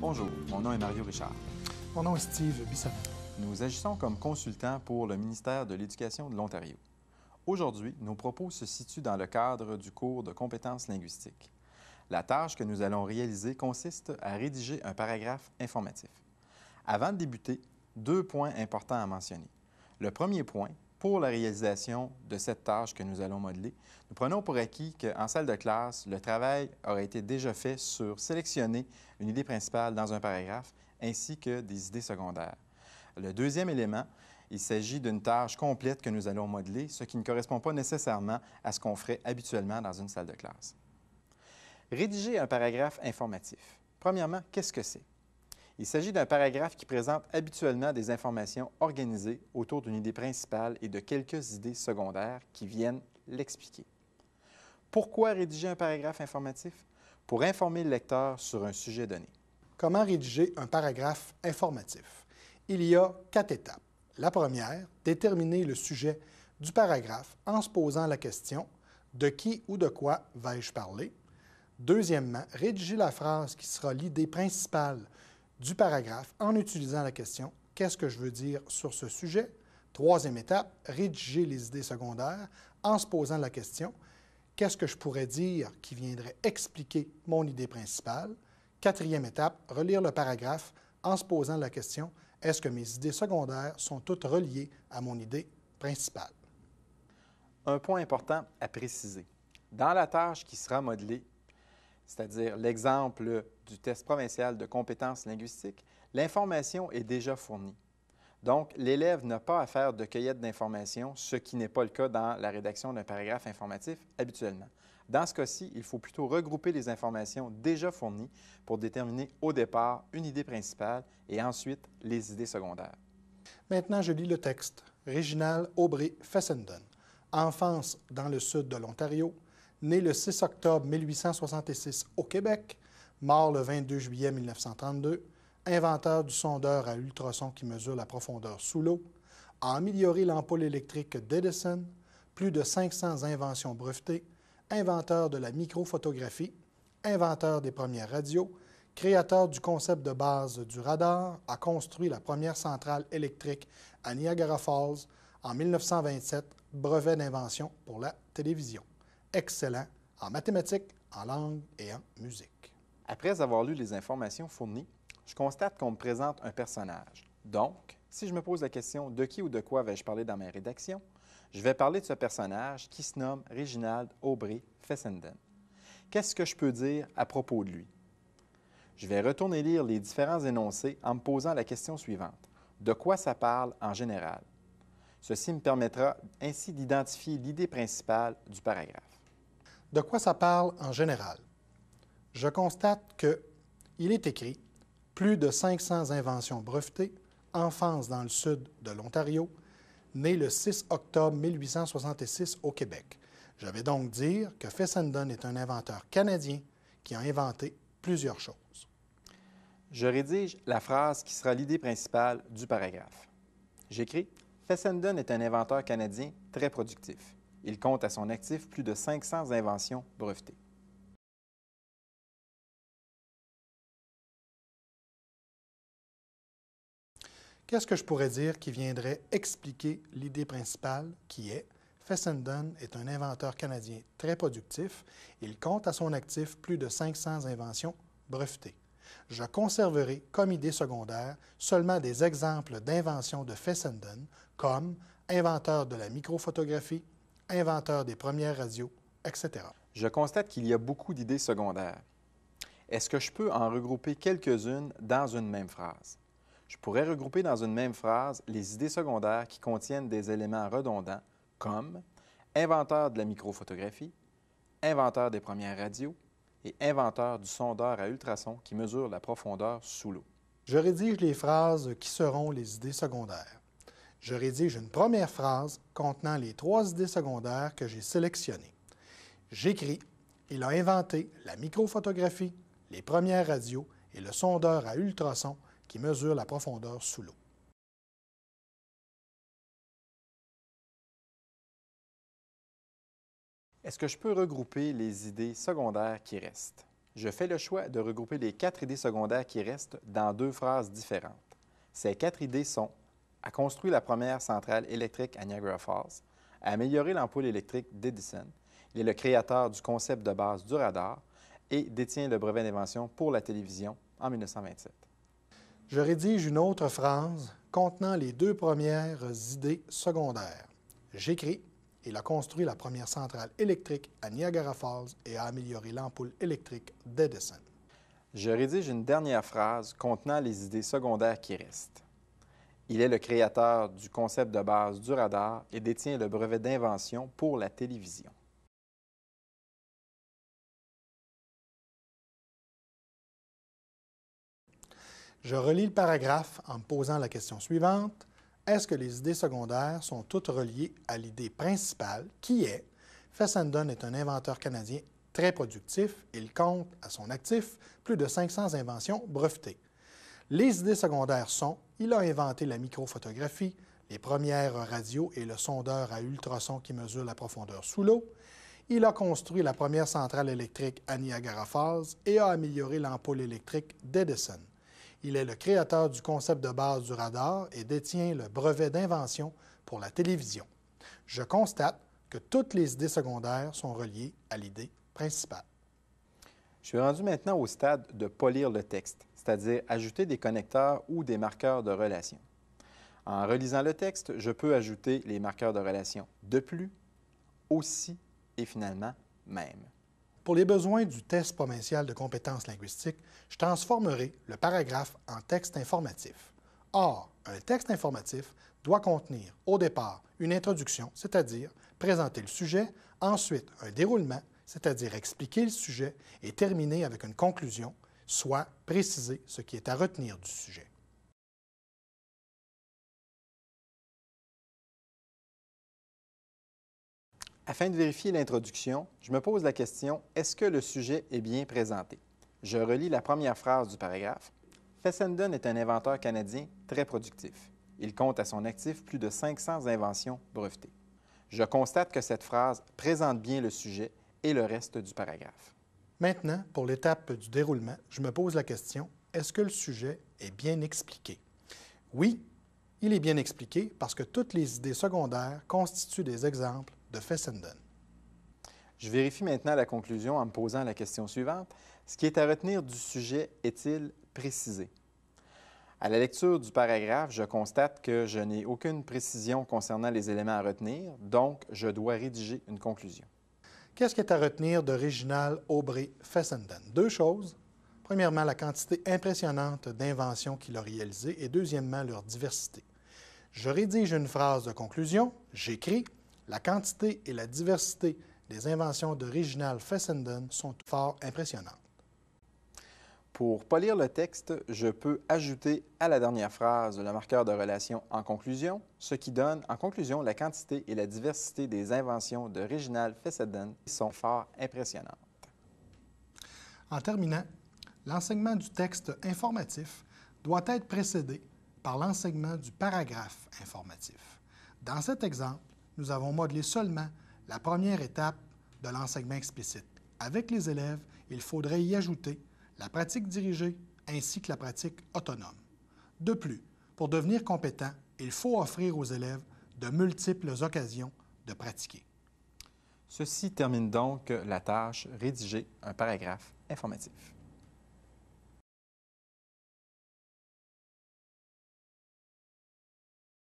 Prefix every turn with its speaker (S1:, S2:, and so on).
S1: Bonjour, mon nom est Mario Richard.
S2: Mon nom est Steve Bissonnette.
S1: Nous agissons comme consultants pour le ministère de l'Éducation de l'Ontario. Aujourd'hui, nos propos se situent dans le cadre du cours de compétences linguistiques. La tâche que nous allons réaliser consiste à rédiger un paragraphe informatif. Avant de débuter, 2 points importants à mentionner. Le premier point, pour la réalisation de cette tâche que nous allons modeler, nous prenons pour acquis qu'en salle de classe, le travail aurait été déjà fait sur sélectionner une idée principale dans un paragraphe ainsi que des idées secondaires. Le deuxième élément, il s'agit d'une tâche complète que nous allons modeler, ce qui ne correspond pas nécessairement à ce qu'on ferait habituellement dans une salle de classe. Rédiger un paragraphe informatif. Premièrement, qu'est-ce que c'est? Il s'agit d'un paragraphe qui présente habituellement des informations organisées autour d'une idée principale et de quelques idées secondaires qui viennent l'expliquer. Pourquoi rédiger un paragraphe informatif? Pour informer le lecteur sur un sujet donné.
S2: Comment rédiger un paragraphe informatif? Il y a 4 étapes. La première, déterminer le sujet du paragraphe en se posant la question « De qui ou de quoi vais-je parler? » Deuxièmement, rédiger la phrase qui sera l'idée principale du paragraphe en utilisant la question « Qu'est-ce que je veux dire sur ce sujet? » Troisième étape, rédiger les idées secondaires en se posant la question « Qu'est-ce que je pourrais dire qui viendrait expliquer mon idée principale? » Quatrième étape, relire le paragraphe en se posant la question « Est-ce que mes idées secondaires sont toutes reliées à mon idée principale? »
S1: Un point important à préciser. Dans la tâche qui sera modelée, c'est-à-dire l'exemple du test provincial de compétences linguistiques, l'information est déjà fournie. Donc, l'élève n'a pas à faire de cueillette d'informations, ce qui n'est pas le cas dans la rédaction d'un paragraphe informatif habituellement. Dans ce cas-ci, il faut plutôt regrouper les informations déjà fournies pour déterminer au départ une idée principale et ensuite les idées secondaires.
S2: Maintenant, je lis le texte. Réginald Aubry Fessenden, enfance dans le sud de l'Ontario, né le 6 octobre 1866 au Québec, mort le 22 juillet 1932, inventeur du sondeur à ultrasons qui mesure la profondeur sous l'eau, a amélioré l'ampoule électrique d'Edison, plus de 500 inventions brevetées, inventeur de la microphotographie, inventeur des premières radios, créateur du concept de base du radar, a construit la première centrale électrique à Niagara Falls en 1927, brevet d'invention pour la télévision. Excellent en mathématiques, en langue et en musique.
S1: Après avoir lu les informations fournies, je constate qu'on me présente un personnage. Donc, si je me pose la question « De qui ou de quoi vais-je parler dans ma rédaction? » je vais parler de ce personnage qui se nomme Réginald Aubry Fessenden. Qu'est-ce que je peux dire à propos de lui? Je vais retourner lire les différents énoncés en me posant la question suivante. De quoi ça parle en général? Ceci me permettra ainsi d'identifier l'idée principale du paragraphe.
S2: De quoi ça parle en général? Je constate qu'il est écrit « Plus de 500 inventions brevetées, enfance dans le sud de l'Ontario, né le 6 octobre 1866 au Québec. » Je vais donc dire que Fessenden est un inventeur canadien qui a inventé plusieurs choses.
S1: Je rédige la phrase qui sera l'idée principale du paragraphe. J'écris « Fessenden est un inventeur canadien très productif. Il compte à son actif plus de 500 inventions brevetées. »
S2: Qu'est-ce que je pourrais dire qui viendrait expliquer l'idée principale qui est Fessenden est un inventeur canadien très productif. Il compte à son actif plus de 500 inventions brevetées. Je conserverai comme idée secondaire seulement des exemples d'inventions de Fessenden comme inventeur de la microphotographie, inventeur des premières radios, etc.
S1: Je constate qu'il y a beaucoup d'idées secondaires. Est-ce que je peux en regrouper quelques-unes dans une même phrase? Je pourrais regrouper dans une même phrase les idées secondaires qui contiennent des éléments redondants comme inventeur de la microphotographie, inventeur des premières radios et inventeur du sondeur à ultrasons qui mesure la profondeur sous l'eau.
S2: Je rédige les phrases qui seront les idées secondaires. Je rédige une première phrase contenant les 3 idées secondaires que j'ai sélectionnées. J'écris « Il a inventé la microphotographie, les premières radios et le sondeur à ultrasons qui mesure la profondeur sous l'eau. »
S1: Est-ce que je peux regrouper les idées secondaires qui restent? Je fais le choix de regrouper les 4 idées secondaires qui restent dans 2 phrases différentes. Ces 4 idées sont à construire la première centrale électrique à Niagara Falls, à améliorer l'ampoule électrique d'Edison. Il est le créateur du concept de base du radar et détient le brevet d'invention pour la télévision en 1927.
S2: Je rédige une autre phrase contenant les 2 premières idées secondaires. J'écris « Il a construit la première centrale électrique à Niagara Falls et a amélioré l'ampoule électrique d'Edison. »
S1: Je rédige une dernière phrase contenant les idées secondaires qui restent. Il est le créateur du concept de base du radar et détient le brevet d'invention pour la télévision.
S2: Je relis le paragraphe en me posant la question suivante. Est-ce que les idées secondaires sont toutes reliées à l'idée principale qui est « Fessenden est un inventeur canadien très productif. Il compte à son actif plus de 500 inventions brevetées. » Les idées secondaires sont « Il a inventé la microphotographie, les premières radios et le sondeur à ultrasons qui mesure la profondeur sous l'eau. Il a construit la première centrale électrique à Niagara Falls et a amélioré l'ampoule électrique d'Edison. Il est le créateur du concept de base du radar et détient le brevet d'invention pour la télévision. Je constate que toutes les idées secondaires sont reliées à l'idée principale.
S1: Je suis rendu maintenant au stade de polir le texte, c'est-à-dire ajouter des connecteurs ou des marqueurs de relation. En relisant le texte, je peux ajouter les marqueurs de relation de plus, aussi et finalement même.
S2: Pour les besoins du test provincial de compétences linguistiques, je transformerai le paragraphe en texte informatif. Or, un texte informatif doit contenir au départ une introduction, c'est-à-dire présenter le sujet, ensuite un déroulement, c'est-à-dire expliquer le sujet, et terminer avec une conclusion, soit préciser ce qui est à retenir du sujet.
S1: Afin de vérifier l'introduction, je me pose la question « Est-ce que le sujet est bien présenté? » Je relis la première phrase du paragraphe. « Fessenden est un inventeur canadien très productif. Il compte à son actif plus de 500 inventions brevetées. » Je constate que cette phrase présente bien le sujet et le reste du paragraphe.
S2: Maintenant, pour l'étape du déroulement, je me pose la question « Est-ce que le sujet est bien expliqué? » Oui, il est bien expliqué parce que toutes les idées secondaires constituent des exemples de Fessenden.
S1: Je vérifie maintenant la conclusion en me posant la question suivante. Ce qui est à retenir du sujet est-il précisé? À la lecture du paragraphe, je constate que je n'ai aucune précision concernant les éléments à retenir, donc je dois rédiger une conclusion.
S2: Qu'est-ce qui est à retenir de Réginald Aubry Fessenden? 2 choses. Premièrement, la quantité impressionnante d'inventions qu'il a réalisées et deuxièmement, leur diversité. Je rédige une phrase de conclusion. J'écris « La quantité et la diversité des inventions de Réginald Fessenden sont fort impressionnantes. »
S1: Pour polir le texte, je peux ajouter à la dernière phrase le marqueur de relation en conclusion, ce qui donne en conclusion la quantité et la diversité des inventions de Réginald Fessenden sont fort impressionnantes.
S2: En terminant, l'enseignement du texte informatif doit être précédé par l'enseignement du paragraphe informatif. Dans cet exemple, nous avons modelé seulement la première étape de l'enseignement explicite. Avec les élèves, il faudrait y ajouter la pratique dirigée ainsi que la pratique autonome. De plus, pour devenir compétent, il faut offrir aux élèves de multiples occasions de pratiquer.
S1: Ceci termine donc la tâche « Rédiger un paragraphe informatif ».